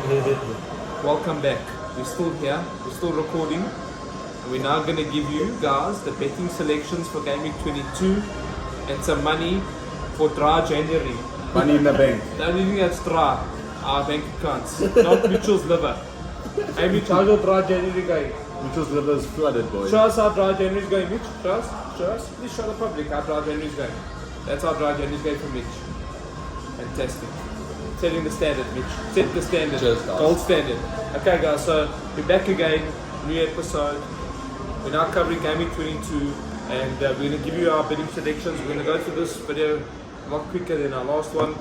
Welcome back. We're still here. We're still recording. And we're now going to give you guys the betting selections for Game Week 22 and some money for dry January. Money in the bank. The only thing that's dry, our bank accounts, not Mitchell's liver. Hey Mitch, how's your dry January going? Mitchell's liver is flooded, boy. Show us how dry January is going, Mitch. Show us. Please show the public how dry January is going. That's how dry January is going for Mitch. Fantastic. Setting the standard, Mitch. Set the standard. Cheers, guys. Gold standard. Okay, guys, so we're back again. New episode. We're now covering Game Week 22, and we're going to give you our betting selections. We're going to go through this video a lot quicker than our last one,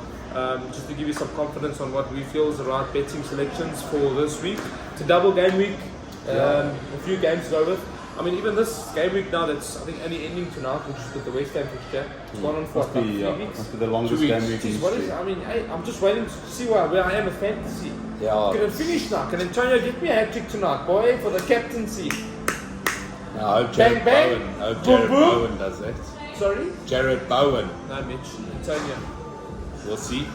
just to give you some confidence on what we feel is the right betting selections for this week. It's a double game week. A few games to go with. I mean, even this game week now, that's I think only ending tonight, which is with the West Ham fixture. It's gone on for about 3 weeks. Must be the longest game week in Jeez, what is? history. I mean, hey, I'm just waiting to see where I am with fantasy. Yeah. Can it finish now? Can Antonio get me a hat trick tonight, boy, for the captaincy? No, I hope Jared Bang, bang. Bowen. I hope Boom, Jared boom. Bowen does that. Sorry? Jared Bowen. No, Mitch. Antonio. We'll see.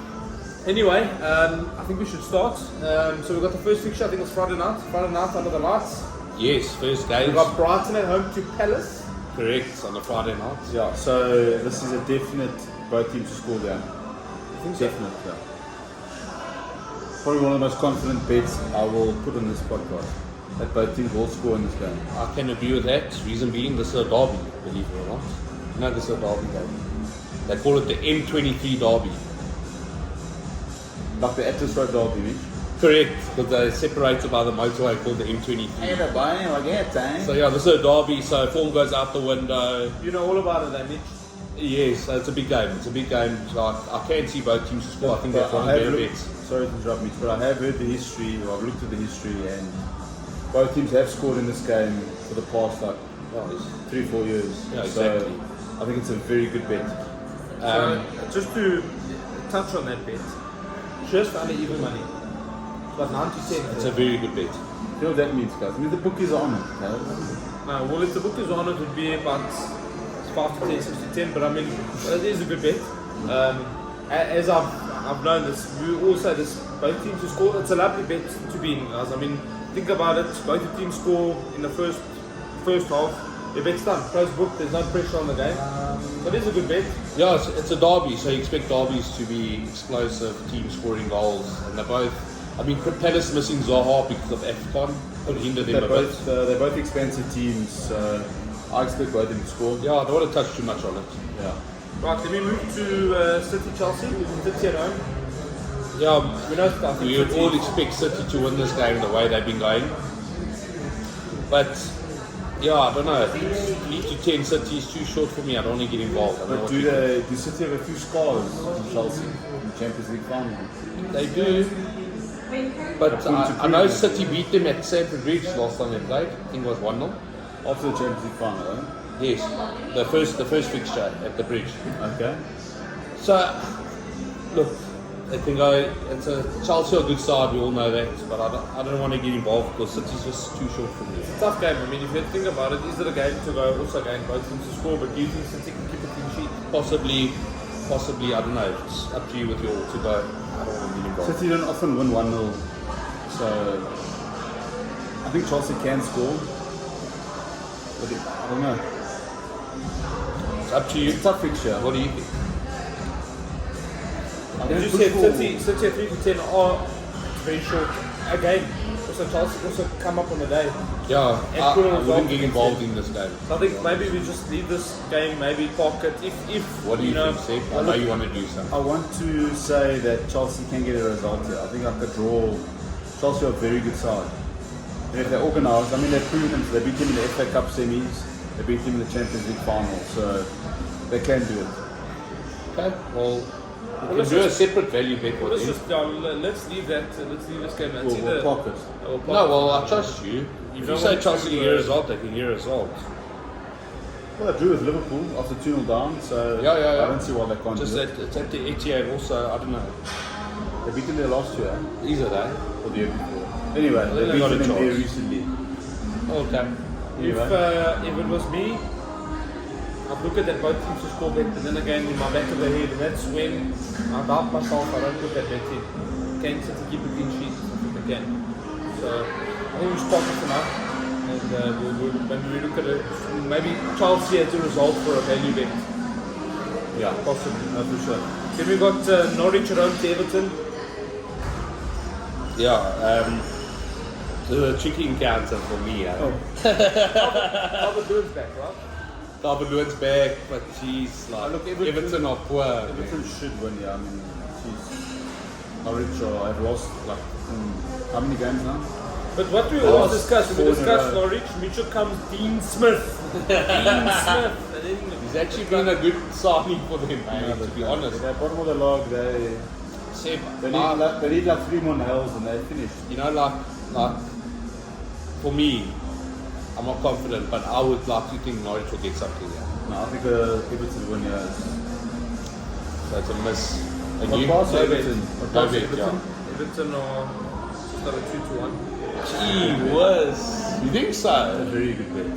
Anyway, I think we should start. So we've got the first fixture. I think it's Friday night. Friday night under the lights. Yes, first game. We've got Brighton at home to Palace. Correct, on a Friday night. Yeah, so this is a definite both teams to score game. I think so. Definite, yeah. Probably one of the most confident bets I will put on this podcast. That both teams will score in this game. I can agree with that. Reason being, this is a derby, believe it or not. No, this is a derby game. They call it the M23 derby. Like the Atlas Road derby, Mitch. Correct, because they're separated by the motorway called the M23. So yeah, this is a derby, so form goes out the window. You know all about it, Mitch. Yes, so it's a big game. It's a big game. So I can see both teams to score. I think that's one of the better bets. Sorry to interrupt, Mitch, but I have heard the history, or I've looked at the history, and both teams have scored in this game for the past 3-4 years. Yeah, exactly. So I think it's a very good bet. So, just to touch on that bet, just under even money. But 9 to 10. It's a very good bet. You know what that means, guys? I mean, the bookies are on it. Okay? Well, if the book is on, it would be about 5 to 10, 6 to 10. But I mean, it is a good bet. As I've known this, we all say this, both teams to score. It's a lovely bet to be in, guys. I mean, think about it. Both the teams score in the first half. Your bet's done. Close book. There's no pressure on the game. But it is a good bet. Yeah, it's a derby, so you expect derbies to be explosive, teams scoring goals, and they're both. I mean, Palace missing Zaha because of AFCON could hinder them a bit. They're both expensive teams, so I expect both of them to score. Yeah, I don't want to touch too much on it. Yeah. Right, then we move to City Chelsea. City at home. Yeah, We know I think we would City- all expect City to win this game the way they've been going. But, yeah, I don't know. 3 to 10 City is too short for me. I don't want to get involved. I don't know But what do you think. do City have a few scars in Chelsea in the Champions League final? They do. But I know City beat them at Stamford Bridge last time they played. I think it was 1-0. After the Champions League final, eh? Yes, the first fixture at the Bridge. Okay. So, look, they can go. It's a Chelsea are a good side. We all know that, but I don't want to get involved because City's just too short for me. Tough game. I mean, if you think about it, is it a game to go? Also, game both teams to score, but do you think City can keep a clean sheet? Possibly. I don't know. It's up to you with your to go. I don't want to get involved. City don't often win 1-0, so I think Chelsea can score. But I don't know. It's up to you. It's a tough fixture. What do you think? I As you think said, football- City at 3 to 10 are very short. Again, also Chelsea also come up on the day. Yeah, And I put it on wouldn't goal. get involved in this game. So I think maybe we just leave this game, maybe park it. If What do you know, think, Seb? I know you want to do something. I want to say that Chelsea can get a result here. I think like a draw. Chelsea are a very good side. And if they're organised, I mean they've proven they beat them in the FA Cup semis, they beat them in the Champions League final, so they can do it. Okay, well, we let's can do a just- separate value bet Well, with let's them. just let's leave that. Let's leave this game. It's We'll either park it. we'll park No, it. well, I trust you. If you don't say want Chelsea to, can get a result, they can get a result. Well, they drew with Liverpool after 2-0 down, so Yeah. I don't see why they can't Just do that it. it's at the Etihad also. I don't know. They beat them there last year, These are they. or the year before. Anyway, Well, they they beat got a them there chance. recently. Okay. If it was me, I'd look at that both teams to score bet, and then again in my back of the head, and that's when I doubt myself. I don't put that bet in. Can City keep a clean sheet? can. So I think we should park it for now. And when we look at it, maybe Chelsea has a result for a value bet. Yeah, Possibly. for sure. Then we got Norwich at home to Everton. Yeah, the tricky encounter for me. Albert Lewis back, right? Calvert-Lewin's back, but geez, like Look, Everton are poor. Everton should win, yeah. I mean, Norwich have lost like how many games now? But what we They always lost discuss, when we 4 in a discuss row. Norwich, Mitchell comes Dean Smith. Dean Smith. And then He's actually been a good signing for them, Yeah, to be honest. They're bottom of the log. They Seb, need like 3 more nails and they're finished. you know, like for me, I'm not confident, but I would like to think Norwich will get something here. No, I think Everton win, yeah. So it's a miss. And What you? pass No Everton? bet. What No pass bet, Everton? yeah. Everton are just got a 2-1. Gee whiz. You think That's a so? very good bet.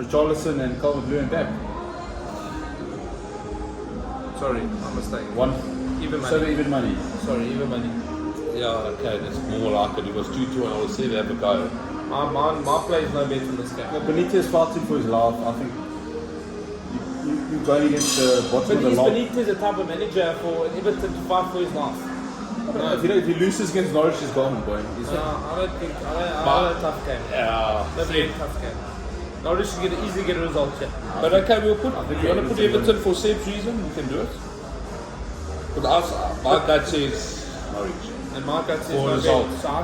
Richarlison and Calvert-Lewin back. Sorry, my mistake. Even money. So even money. Sorry, even money. Yeah, okay, that's more like it. It was 2-2 and I would say they have a go. My play is no better in this game. Benitez fighting for his life. I think you're going against the bottom But of the is log. Benitez the type of manager for Everton to fight for his life? No. If he loses against Norwich, he's gone, boy. He's No, I don't think. I don't a tough game. Yeah. That's a very tough game. Norwich should easily get a result here. But okay, we'll put. think You want to put Everton Everton for Seb's reason? We can do it. But my gut says Norwich. And my gut says For no result. bet. So how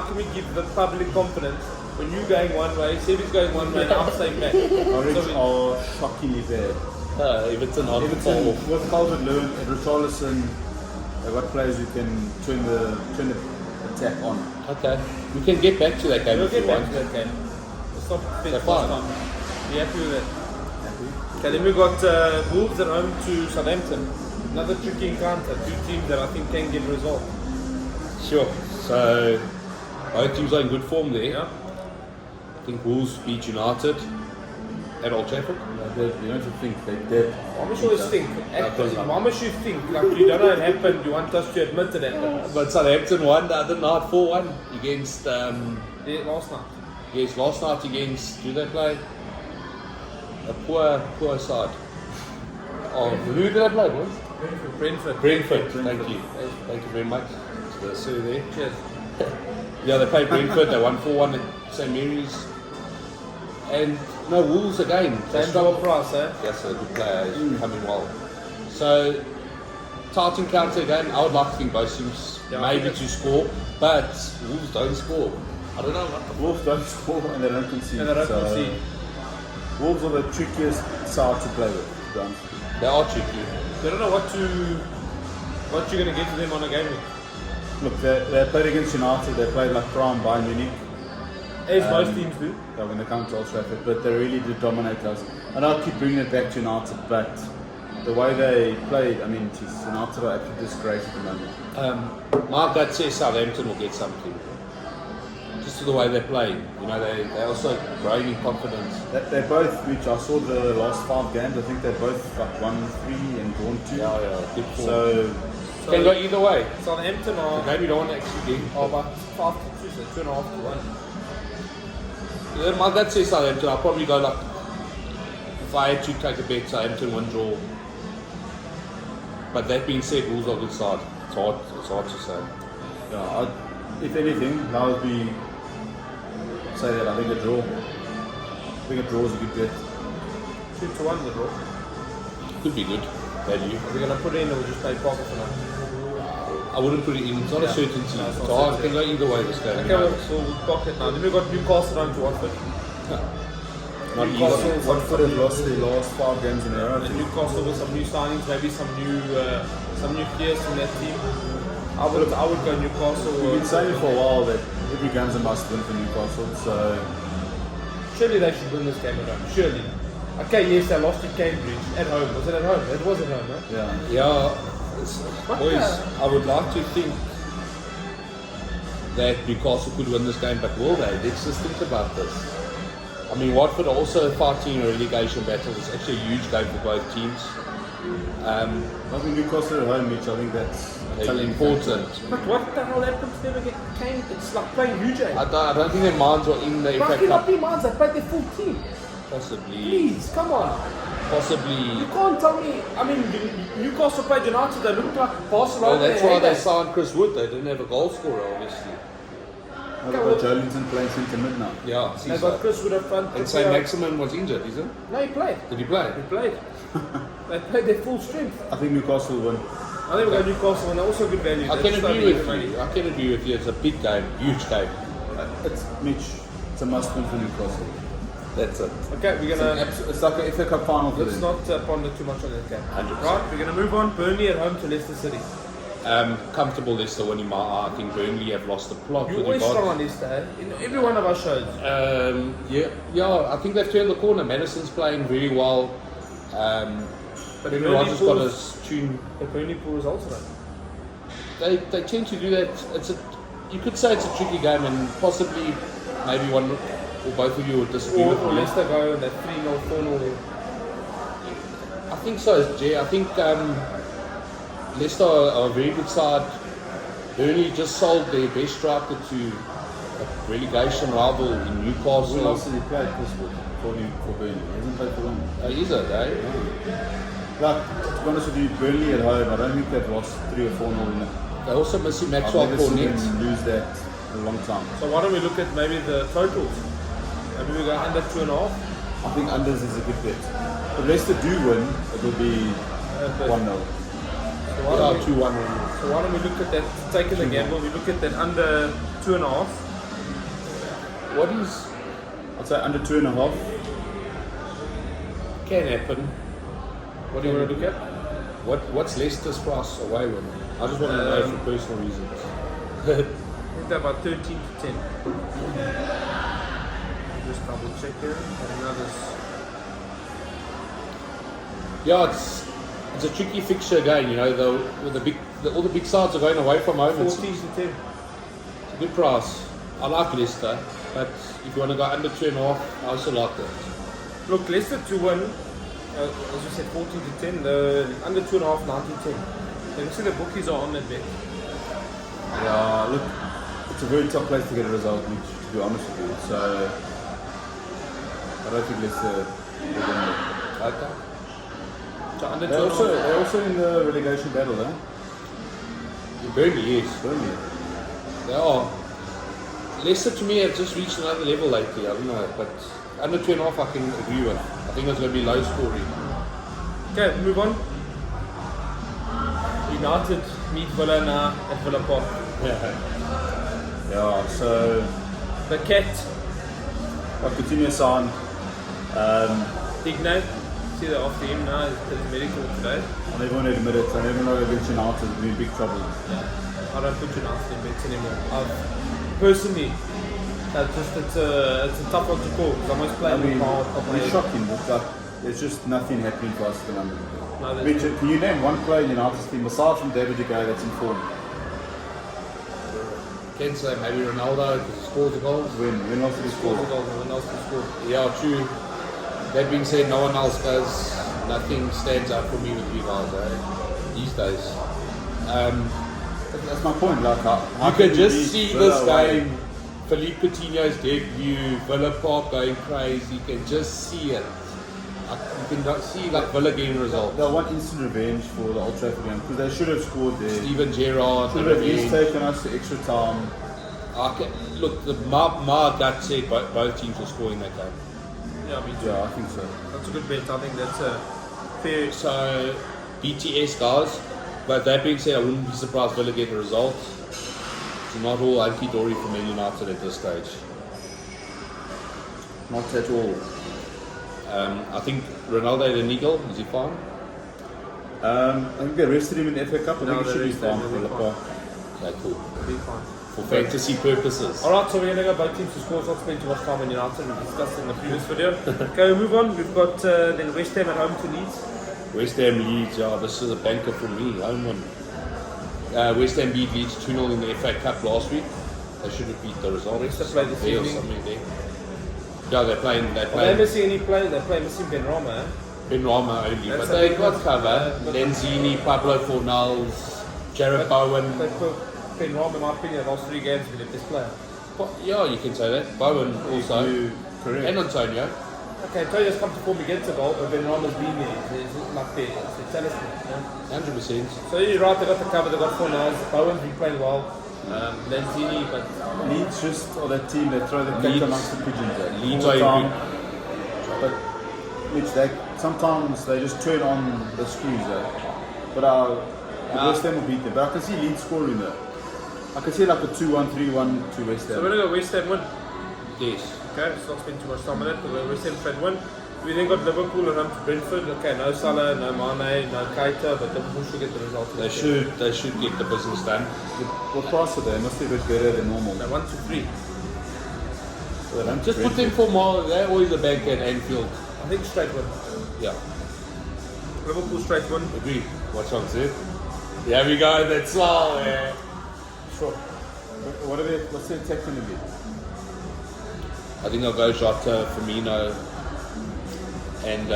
can we give the public confidence when you're going one way, Sebi's going one way, and I'm staying back? Norwich So we- are shockingly bad. Everton on Everton form. with Calvert-Lewin and Richarlison, they've got players who can turn the attack on. Okay, we can get back to that game We'll if you get back want. to that game. It's not fit They're last fine. time. You happy with that? Okay, then we got Wolves at home to Southampton. Another tricky encounter. Two teams that I think can get a result. Sure. So both teams are in good form there. Yeah. I think Wolves beat United at Old Trafford. You don't think they're dead. Why must you always think? Because- Why must you think? Like you don't know it happened, you want us to admit it happened. But Southampton won the other night 4-1 against Yeah, last night. yes, last night against, who they play? A poor side. Oh, who did they play, boys? Brentford. Brentford. Thank you very much. The Sue there. Cheers. Yeah, they played Brentford. They won 4-1 at St Mary's. And no, Wolves again. Same double price, eh? Yes, a good player. He's coming well. So, tight encounter again. I would like to think both teams Yeah, maybe I think to score, but Wolves don't score. I don't know what the Wolves don't score and they don't concede. And they don't So, concede. Wolves are the trickiest side to play with. to be honest. They are tricky. They don't know what you're gonna get to them on a game week. Look, they played against United. They played like prime Bayern Munich. As most teams do. They're going to come to Old Trafford, but they really did dominate us. And I'll keep bringing it back to United, but the way they played, I mean, geez, United are absolutely disgrace at the moment. My gut says Southampton will get something. Just to the way they play. You know, they also growing in confidence. They both, which I saw the last 5 games, I think they both like won 3 and drawn 2. Yeah, good form. So, Can go either way. Southampton The are game you don't want to actually get. about 5-2, so 2.5-1. Yeah, my gut says Southampton. I'll probably go like, if I had to take a bet, Southampton 1 draw. But that being said, Wolves are a good side. It's hard to say. yeah, if anything, that would be say that I think a draw. I think a draw is a good bet. 2-1 the draw. Could be good value. Are we gonna put it in or we'll just play poker for now? I wouldn't put it in. It's not a Yeah. certainty. No, it's It's not hard. It certain. can go either way this game. Okay, you know. so we'll pocket now. Then we've got Newcastle down to Watford. Not Newcastle, easy. Watford have lost their last 5 games in a row. I And think. Newcastle with some new signings, maybe some new players from that team. I would go Newcastle. We've been saying for a while that every game's a must win for Newcastle, so Surely they should win this game at home. Surely. Okay, yes, they lost to Cambridge at home. Was it at home? It was at home, huh? yeah. Yeah, boys, I would like to think that Newcastle could win this game, but will they? Let's just think about this. I mean, Watford are also fighting a relegation battle. It's actually a huge game for both teams. I think Newcastle at home, Mitch, I think that's a telling important. But what the hell happened to them again? It's like playing UJ. I don't think their minds were in the FA Fucking Cup. up their minds, they played their full team. Possibly. Please, come on. Possibly. You can't tell me, I mean, Newcastle played United, they looked like Barcelona. Well, that's why they signed Chris Wood. They didn't have a goal scorer, obviously. What about Jolinton playing centre mid now? Yeah, They got Chris Wood up front. and St. Maximin was injured, isn't he? No, he played. Did he play? He played. They played their full strength. I think Newcastle will win. I think we got Newcastle and they're also good value. I They're can just agree not with really you. I can agree with you. It's a big game, huge game. It's Mitch. It's a must win for Newcastle. That's it. Okay, we're gonna. It's like an FA Cup final for Let's them. not ponder too much on that game. 100%. Right, we're gonna move on. Burnley at home to Leicester City. Comfortable Leicester winning my eye. I think Burnley have lost the plot. You're with always regard- strong on Leicester, eh? In every one of our shows. Yeah. I think they've turned the corner. Madison's playing very well. But Brendan Burnley Rodgers got pulls- his tune. They Burnley pull results tonight. They tend to do that. You could say it's a tricky game, and possibly maybe one or both of you would disagree with Or me. Leicester go and they're 3-0, 4-0. I think so, Jay. I think Leicester are a very good side. Burnley just sold their best striker to a relegation rival in When Newcastle. else did he play Chris Wood for Burnley? He hasn't played for long. Is it, eh? Like, to be honest with you, Burnley at home, I don't think they've lost 3 or 4-0 in it. They're also missing I've Maxwell never seen Cornet. them lose that in a long time. So why don't we look at maybe the totals? Maybe we go under 2.5. I think unders is a good bet. If Leicester do win, it will be 1-0. So why, don't we, 2-1. so why don't we look at that, taking the gamble, we look at that under 2.5. What is I'd say under 2.5. can happen? What do you want to look at? What's Leicester's price away win? I just want to know for personal reasons. I think they're about 13 to 10. Just double check here. And now this. Yeah, it's a tricky fixture again. You know, all the big sides are going away from home. 14 to 10. It's a good price. I like Leicester, but if you want to go under 2.5, I also like that. Look, Leicester to win, as you said, 14 to 10. The under 2.5, 9 to 10. You can see the bookies are on that bet. Yeah, look, it's a very tough place to get a result, Mitch, to be honest with you. So, I don't think Leicester will win it. Okay. So under They're also in the relegation battle, eh? Burnley, yes. Burnley. They are. Leicester to me have just reached another level lately. I don't know, but under 2.5 I can agree with. I think it's going to be low scoring. Okay, move on. United meet Villa now at Villa Park. Yeah, so, The Cat, I'll continue on. Digne, see that after him now, he's medical today. I never want to admit it. I never know against United will be in big trouble. I don't put United in bets anymore. Personally, it's a tough one to call because I must play I mean, with my top of my it's head. shocking. It's like, there's just nothing happening for us at the moment. No, there's Mitch, can you name one player in United's team aside from David De Gea that's in form? Can say maybe Ronaldo because he scores the goals. When else did he Scores score? the goal, no one else can score. Yeah, true. That being said, no one else does. Nothing stands out for me with you guys, these days. That's my point. Like, You can just see this game, Philippe Coutinho's debut, Villa Park going crazy. You can just see it. You can see like Villa getting a result. They want instant revenge for the Old Trafford game because they should have scored there. Steven Gerrard, Should have at least taken us to extra time. Look, my gut said both teams will score in that game. Yeah, me too. Yeah, I think so. That's a good bet. I think that's a fair. So, BTS guys, but that being said, I wouldn't be surprised Villa get a result. It's not all hunky-dory for Man United at this stage. Not at all. I think Ronaldo had an eagle. Is he fine? I think they arrested him in the FA Cup. I No, think he they should be arrested him, fine for he'll the be park. Okay, cool. Be fine. For fantasy purposes. Alright, so we're going to go both teams to score. Let's not spend too much time on United. We discussed it in the previous video. Okay, we move on. We've got then West Ham at home to Leeds. West Ham Leeds, this is a banker for me. Home one. West Ham beat Leeds 2-0 in the FA Cup last week. They should have beat the result. Leicester play this There or evening. something there. Yeah, they're playing. Are they missing any players? They're playing missing Ben Rama. Benrahma only, That's but a they big got one. cover. But- Lenzini, Pablo Fornals, Jared Bowen. Benrahma, in my opinion, the last 3 games been the best player. Yeah, you can say that. Bowen also. Correct. And Antonio. Okay, Antonio's come to form against the goal, but Benrahma's been there. He's like there. It's a talisman. Yeah? 100%. So you're right, they got the cover, they got 4 nines. Bowen's been playing well. Lenzini, but Leeds just or that team that throw the cake Leeds. amongst the pigeons. Leeds All the are time. But Mitch, sometimes they just turn on the screws. But West Ham will beat them. But I can see Leeds scoring there. I can see like a 2-1, 3-1 to West Ham. so we're going to go West Ham win. Yes. Okay, let's not spend too much time on it. We're West Ham straight win. We then got Liverpool and home to Brentford. Okay, no Salah, no Mane, no Keita, but Liverpool should get the result. They should get the business done. What price are they? Must be a bit better than normal. No, 1, 2, 3. So they don't Just put them for more. They're always a bank at Anfield. I think straight win. Yeah. Liverpool straight win. Agree. What's wrong, Zed? There we go. That's all. Yeah. Sure. What's their attack going to be? I think I'll go Jota, Firmino, and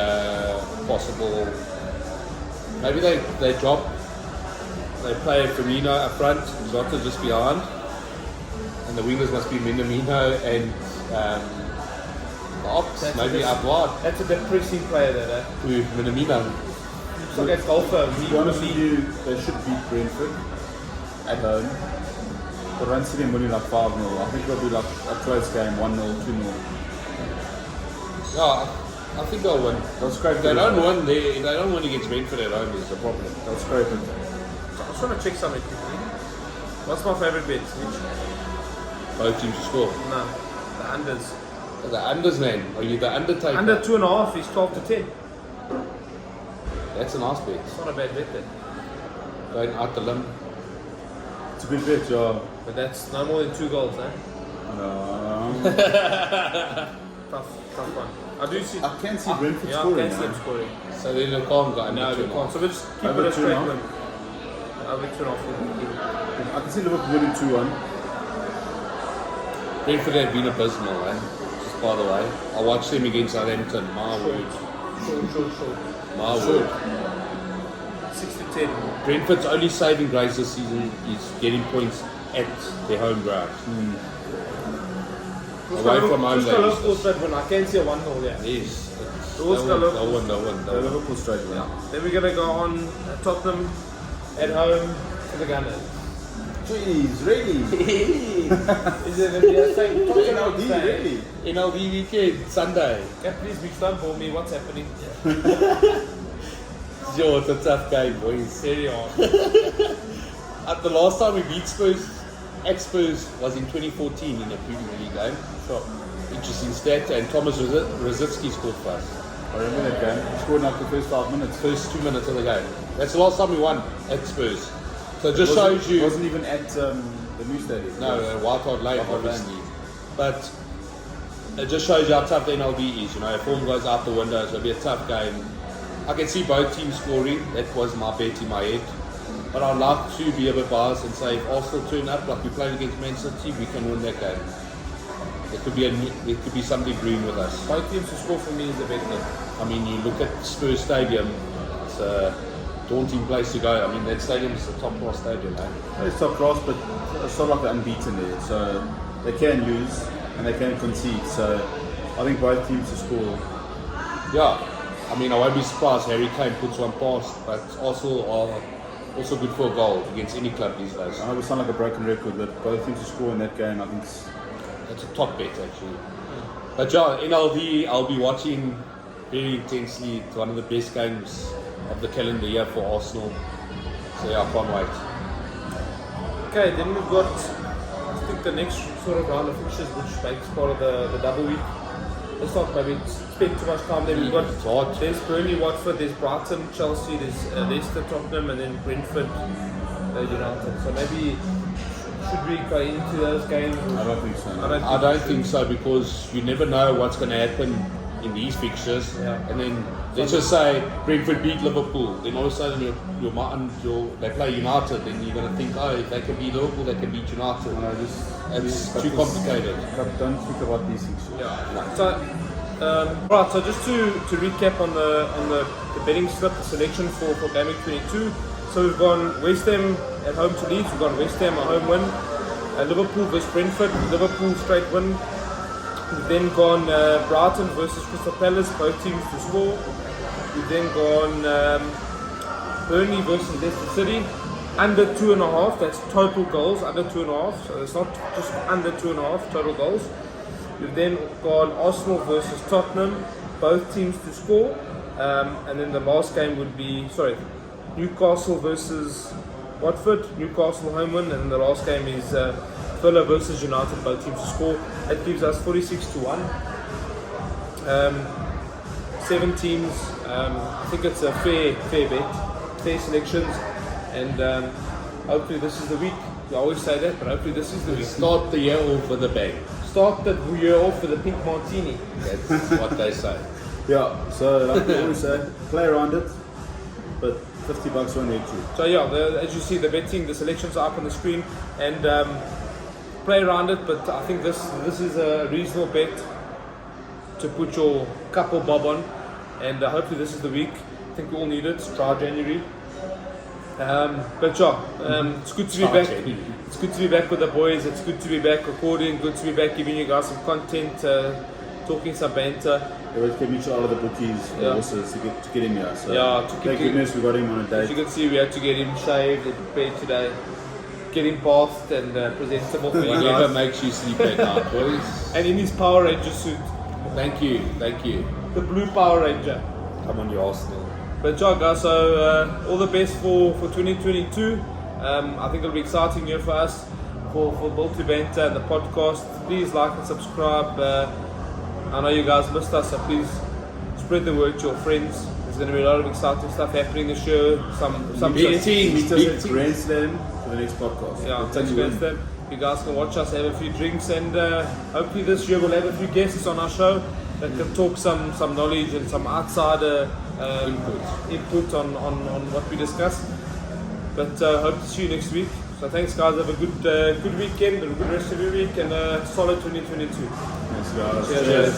possible. Maybe they drop. They play Firmino up front, Jota just behind, and the wingers must be Minamino and Ops, That's maybe a bit- up wide. That's a bit pressing player there. Who Minamino? So against Golfer, To be honest with you, they should beat Brentford at home. But I don't see them winning like 5-0. I think it'll be like a close game, 1-0, 2-0. Yeah, I think they'll win. They'll scrape If they it. don't win, they don't win against Brentford at home is the problem. They'll scrape it. I just want to check something quickly. What's my favourite bet? Which? Both teams to score. No, the unders. The unders, man. Are you the undertaker? Under 2.5 is 12 to 10. That's a nice bet. It's not a bad bet then. Going out the limb. It's a good bet, yeah. But that's no more than 2 goals, eh? Tough one. I do see. I can see Brentford Yeah, I scoring. can see them scoring. So then they can't go under No, we 2.5. can't. So we'll just keep Over it a straight 2.5. win. Over 2.5. I can see Liverpool winning 2-1. Brentford have been abysmal, eh? Just by the way. I watched them against Southampton. My word. Short. My word. 6 to 10. Brentford's only saving grace this season is getting points at their home ground. Away from home, Just they go lose. Liverpool straight win. I can see a 1-0 there. Yes. They'll win. They'll win. Liverpool straight win. Then we're going to go on Tottenham at home to the Gunners. Jeez, really? Is it going to be a same Tottenham NLD, fan? really? NLD weekend, Sunday. Okay, please, Mitch, don't bore me. What's happening? Yo, it's a tough game, boys. Very hard. The last time we beat Spurs at Spurs was in 2014 in a Premier League game. Sure. Interesting stat, and Thomas Rosicki scored for us. I remember that game. He scored in like the first 5 minutes. First 2 minutes of the game. That's the last time we won at Spurs. So it just shows you. Wasn't even at the new stadium. No, White Hart Lane, White Hart Lane. obviously. But it just shows you how tough the NLD is. You know, if form goes out the window, so it'll be a tough game. I can see both teams scoring. That was my bet in my head. But I'd like to be a bit biased and say if Arsenal turn up like we played against Man City, we can win that game. There could be something brewing with us. Both teams to score for me is the bet then. I mean, you look at Spurs Stadium, it's a daunting place to go. I mean, that stadium is a top-class stadium, eh? It's top class, but it's not like they're unbeaten there. So they can lose and they can concede. So I think both teams to score. Yeah, I mean, I won't be surprised Harry Kane puts one past, but also also good for a goal against any club these days. I know we sound like a broken record, but both teams to score in that game, I think That's a top bet, actually. But yeah, NLD, I'll be watching very intensely. It's one of the best games of the calendar year for Arsenal. So yeah, I can't wait. Okay, then we've got, I think, the next sort of round of fixtures, which makes part of the double week. Let's not maybe spend too much time there. We've got, It's hard. there's Burnley, Watford, there's Brighton, Chelsea, there's Leicester, Tottenham, and then Brentford, United. So maybe, should we go into those games? I don't think so. No. I don't think so, because you never know what's going to happen in these fixtures. Yeah. And then let's just say Brentford beat Liverpool. Then all of a sudden they play United. Then you're going to think, oh, if they can beat Liverpool, they can beat United. No, It's too complicated. But don't think about these things. Yeah. So Right, so just to recap on the betting slip, the selection for Gameweek 22. So we've gone West Ham at home to Leeds, we've gone West Ham a home win, Liverpool versus Brentford, Liverpool straight win. We've then gone Brighton versus Crystal Palace, both teams to score. We've then gone Burnley versus Leicester City, under 2.5, that's total goals, under 2.5, so it's not just under 2.5 total goals. We've then gone Arsenal versus Tottenham, both teams to score, and then the last game would be, Newcastle versus Watford, Newcastle home win, and the last game is Villa versus United, both teams to score. That gives us 46-1. 7 teams, I think it's a fair bet, fair selections, and hopefully this is the week. I always say that, but hopefully this is the week. Start the year off with a bang. Start the year off with a pink martini. That's what they say. Yeah, so like we always say, play around it, but $50 won't hit you. So yeah, as you see, the betting, the selections are up on the screen, and play around it. But I think this is a reasonable bet to put your couple bob on, and hopefully this is the week. I think we all need it. It's dry January. But yeah, it's good to be back. It's good to be back with the boys. It's good to be back recording. Good to be back giving you guys some content, talking some banter. Let's get each out of the bookies horses to get him here. So yeah, thank goodness we got him on a date. As you can see, we had to get him shaved and prepared today, get him bathed and presentable for you guys. Whatever makes you sleep at night, boys. And in his Power Ranger suit. Thank you. The blue Power Ranger. Come on, you Arsenal. But yeah, guys, so all the best for 2022. I think it'll be exciting year for us, for Built to Banter and the podcast. Please like and subscribe. I know you guys missed us, so please spread the word to your friends. There's going to be a lot of exciting stuff happening this year. Some big teams. Grand Slam for the next podcast. Yeah, next Grand Slam. You guys can watch us, have a few drinks, and hopefully this year we'll have a few guests on our show that can talk some knowledge and some outsider input on what we discussed. But hope to see you next week. So thanks guys, have a good weekend and a good rest of your week, and a solid 2022. Thanks guys. Cheers.